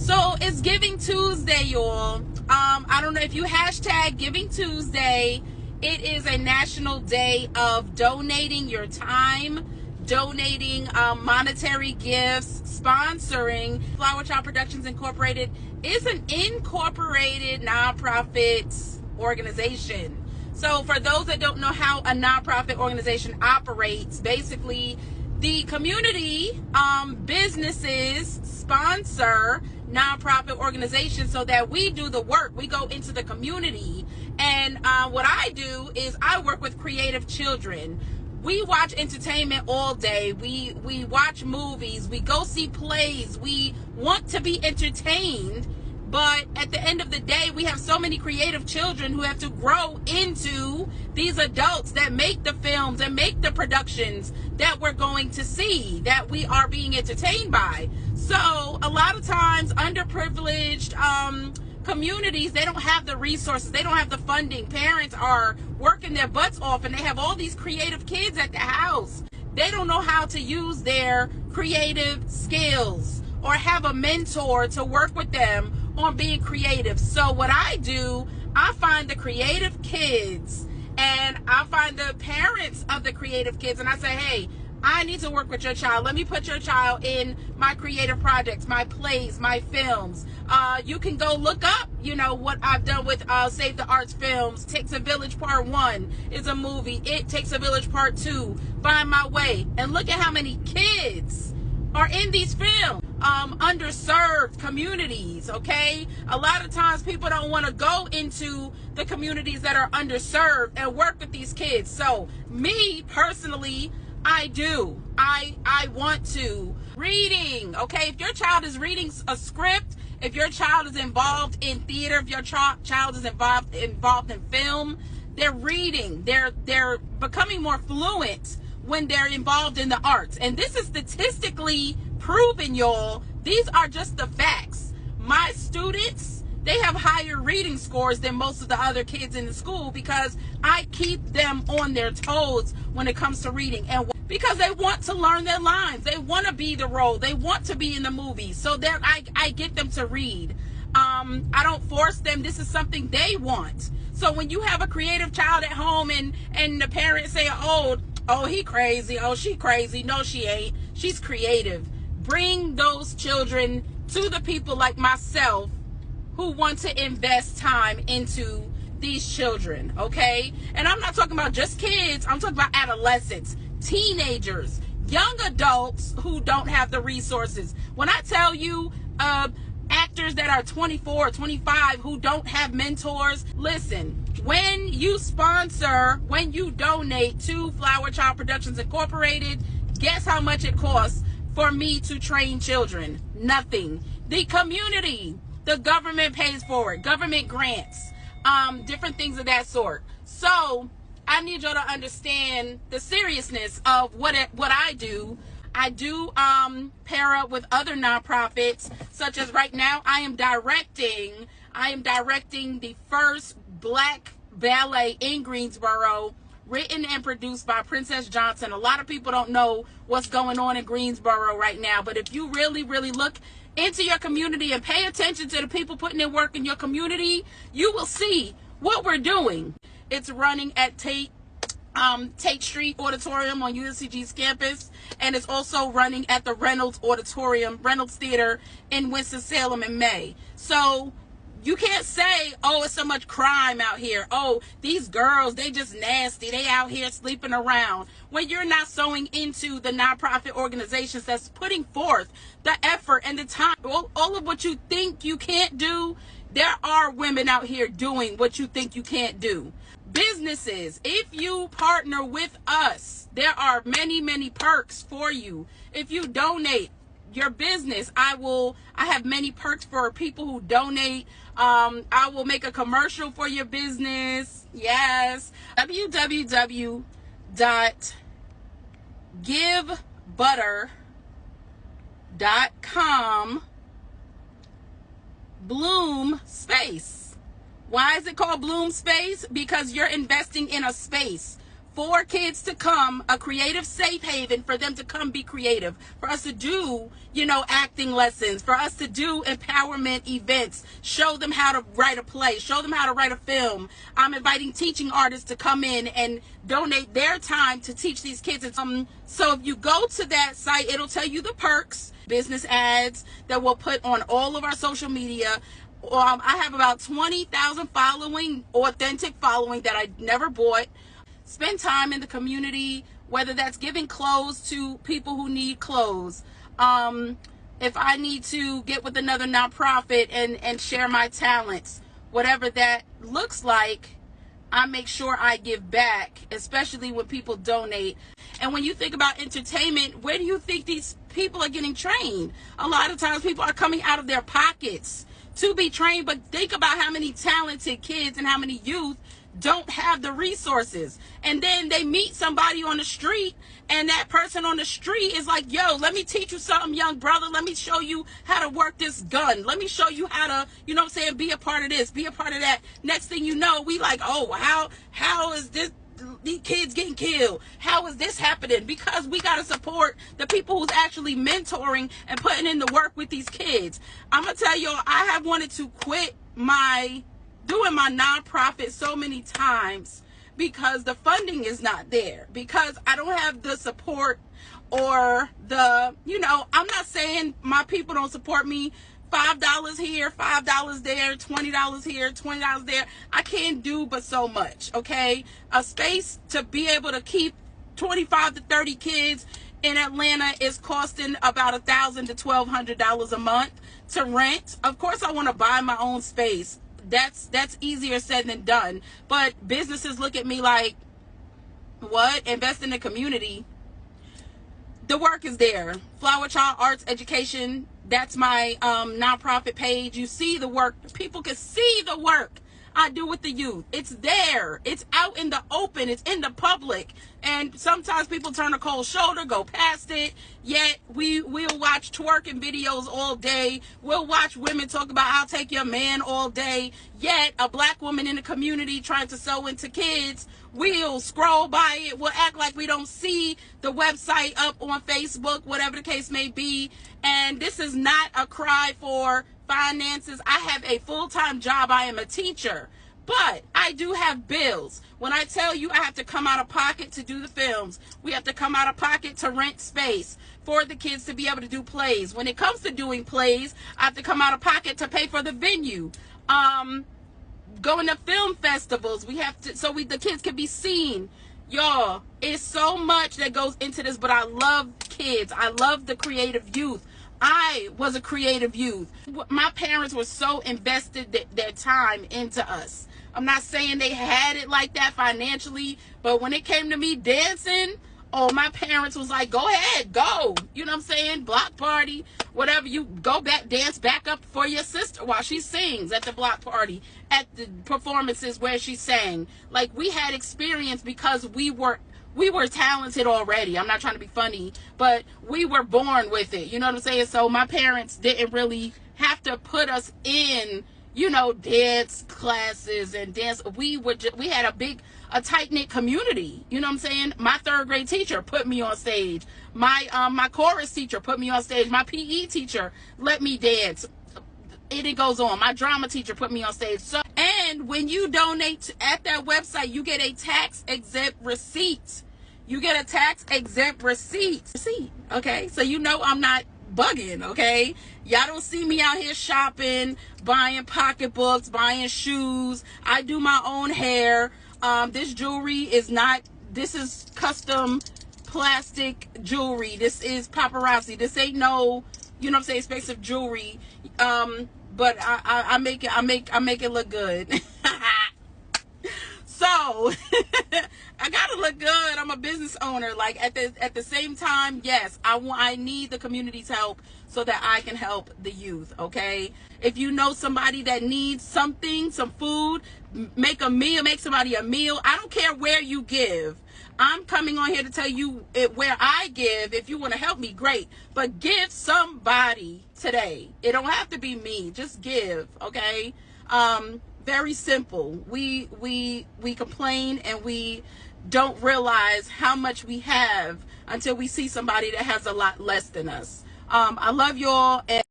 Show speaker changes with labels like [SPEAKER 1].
[SPEAKER 1] So it's Giving Tuesday, y'all. I don't know if you hashtag Giving Tuesday. It is a national day of donating your time, donating monetary gifts, sponsoring. FlowerChild Productions Incorporated is an incorporated nonprofit organization. So for those that don't know how a nonprofit organization operates, basically the community businesses sponsor nonprofit organizations so that we do the work. We go into the community, and what I do is I work with creative children. We watch entertainment all day. We watch movies. We go see plays. We want to be entertained. But at the end of the day, we have so many creative children who have to grow into these adults that make the films and make the productions that we're going to see, that we are being entertained by. So a lot of times underprivileged communities, they don't have the resources, they don't have the funding. Parents are working their butts off and they have all these creative kids at the house. They don't know how to use their creative skills or have a mentor to work with them on being creative. So what I do, I find the creative kids and I find the parents of the creative kids and I say, hey, I need to work with your child. Let me put your child in my creative projects, my plays, my films. You can go look up, what I've done with Save the Arts Films. Takes a Village Part 1 is a movie. It Takes a Village Part 2, Find My Way. And look at how many kids are in these films. Underserved communities, okay? A lot of times people don't want to go into the communities that are underserved and work with these kids. So me personally, I do. I want to. Reading, okay? If your child is reading a script, if your child is involved in theater, if your child is involved in film, they're reading. They're becoming more fluent when they're involved in the arts. And this is statistically proven, y'all. These are just the facts. My students, they have higher reading scores than most of the other kids in the school because I keep them on their toes when it comes to reading, and because they want to learn their lines, they want to be the role, they want to be in the movie, so that I get them to read. I don't force them. This is something they want. So when you have a creative child at home and the parents say, oh, he crazy, oh, she crazy, no, she ain't, she's creative. Bring those children to the people like myself who want to invest time into these children, okay? And I'm not talking about just kids. I'm talking about adolescents, teenagers, young adults who don't have the resources. When I tell you actors that are 24, 25 who don't have mentors, listen, when you sponsor, when you donate to FlowerChild Productions Incorporated, guess how much it costs for me to train children? Nothing. The community, the government pays for it, government grants, different things of that sort. So I need y'all to understand the seriousness of what I do. I do pair up with other nonprofits, such as right now I am directing the first Black ballet in Greensboro, written and produced by Princess Johnson. A lot of people don't know what's going on in Greensboro right now, but if you really, really look into your community and pay attention to the people putting in work in your community, you will see what we're doing. It's running at Tate Street Auditorium on UNCG's campus, and it's also running at the Reynolds Theater in Winston-Salem in May. So you can't say, oh, it's so much crime out here. Oh, these girls, they just nasty. They out here sleeping around. When you're not sewing into the nonprofit organizations that's putting forth the effort and the time, all of what you think you can't do, there are women out here doing what you think you can't do. Businesses, if you partner with us, there are many, many perks for you. If you donate your business, I have many perks for people who donate. I will make a commercial for your business. Yes. www.givebutter.com Bloom Space. Why is it called Bloom Space? Because you're investing in a space for kids to come, a creative safe haven for them to come be creative, for us to do, you know, acting lessons, for us to do empowerment events, show them how to write a play, show them how to write a film. I'm inviting teaching artists to come in and donate their time to teach these kids. So if you go to that site, it'll tell you the perks, business ads that we'll put on all of our social media. I have about 20,000 following, authentic following that I never bought. Spend time in the community, whether that's giving clothes to people who need clothes. If I need to get with another nonprofit and share my talents, whatever that looks like, I make sure I give back, especially when people donate. And when you think about entertainment, where do you think these people are getting trained? A lot of times people are coming out of their pockets to be trained, but think about how many talented kids and how many youth don't have the resources. And then they meet somebody on the street, and that person on the street is like, yo, let me teach you something, young brother. Let me show you how to work this gun. Let me show you how to, you know what I'm saying, be a part of this, be a part of that. Next thing you know, we like, oh, how is this, these kids getting killed? How is this happening? Because we got to support the people who's actually mentoring and putting in the work with these kids. I'm going to tell y'all, I have wanted to quit doing my nonprofit so many times because the funding is not there, because I don't have the support or the, you know, I'm not saying my people don't support me. $5 here, $5 there, $20 here, $20 there. I can't do but so much, okay? A space to be able to keep 25 to 30 kids in Atlanta is costing about $1,000 to $1,200 a month to rent. Of course, I want to buy my own space. That's easier said than done. But businesses look at me like, what? Invest in the community. The work is there. FlowerChild Arts Education, that's my nonprofit page. You see the work. People can see the work I do with the youth. It's there. It's out in the open. It's in the public. And sometimes people turn a cold shoulder, go past it. Yet we'll watch twerking videos all day. We'll watch women talk about I'll take your man all day. Yet a black woman in the community trying to sew into kids, we'll scroll by it. We'll act like we don't see the website up on Facebook, whatever the case may be. And this is not a cry for finances. I have a full-time job. I am a teacher, but I do have bills. When I tell you I have to come out of pocket to do the films, we have to come out of pocket to rent space for the kids to be able to do plays. When it comes to doing plays, I have to come out of pocket to pay for the venue. Going to film festivals, we have to, so the kids can be seen. Y'all, it's so much that goes into this, but I love kids. I love the creative youth. I was a creative youth. My parents were so invested their time into us. I'm not saying they had it like that financially, but when it came to me dancing, oh, my parents was like, go ahead, go. You know what I'm saying? Block party, whatever. You go back, dance back up for your sister while she sings at the block party, at the performances where she sang. Like, we had experience because we were talented already. I'm not trying to be funny, but we were born with it. You know what I'm saying? So my parents didn't really have to put us in, you know, dance classes and dance. We had a tight-knit community. You know what I'm saying? My third grade teacher put me on stage. My chorus teacher put me on stage. My PE teacher let me dance. It goes on. My drama teacher put me on stage. So, and when you donate at that website, you get a tax-exempt receipt. You get a tax-exempt receipt. Okay? So you know I'm not bugging, okay? Y'all don't see me out here shopping, buying pocketbooks, buying shoes. I do my own hair. This jewelry is not, this is custom plastic jewelry. This is paparazzi. This ain't no, you know what I'm saying, expensive jewelry. But I make it look good. So I gotta look good. I'm a business owner. Like at the same time, yes, I need the community's help so that I can help the youth. Okay, if you know somebody that needs something, some food, make a meal, make somebody a meal. I don't care where you give. I'm coming on here to tell you where I give. If you want to help me, great. But give somebody today. It don't have to be me. Just give, okay? Very simple. We complain and we don't realize how much we have until we see somebody that has a lot less than us. I love you all. And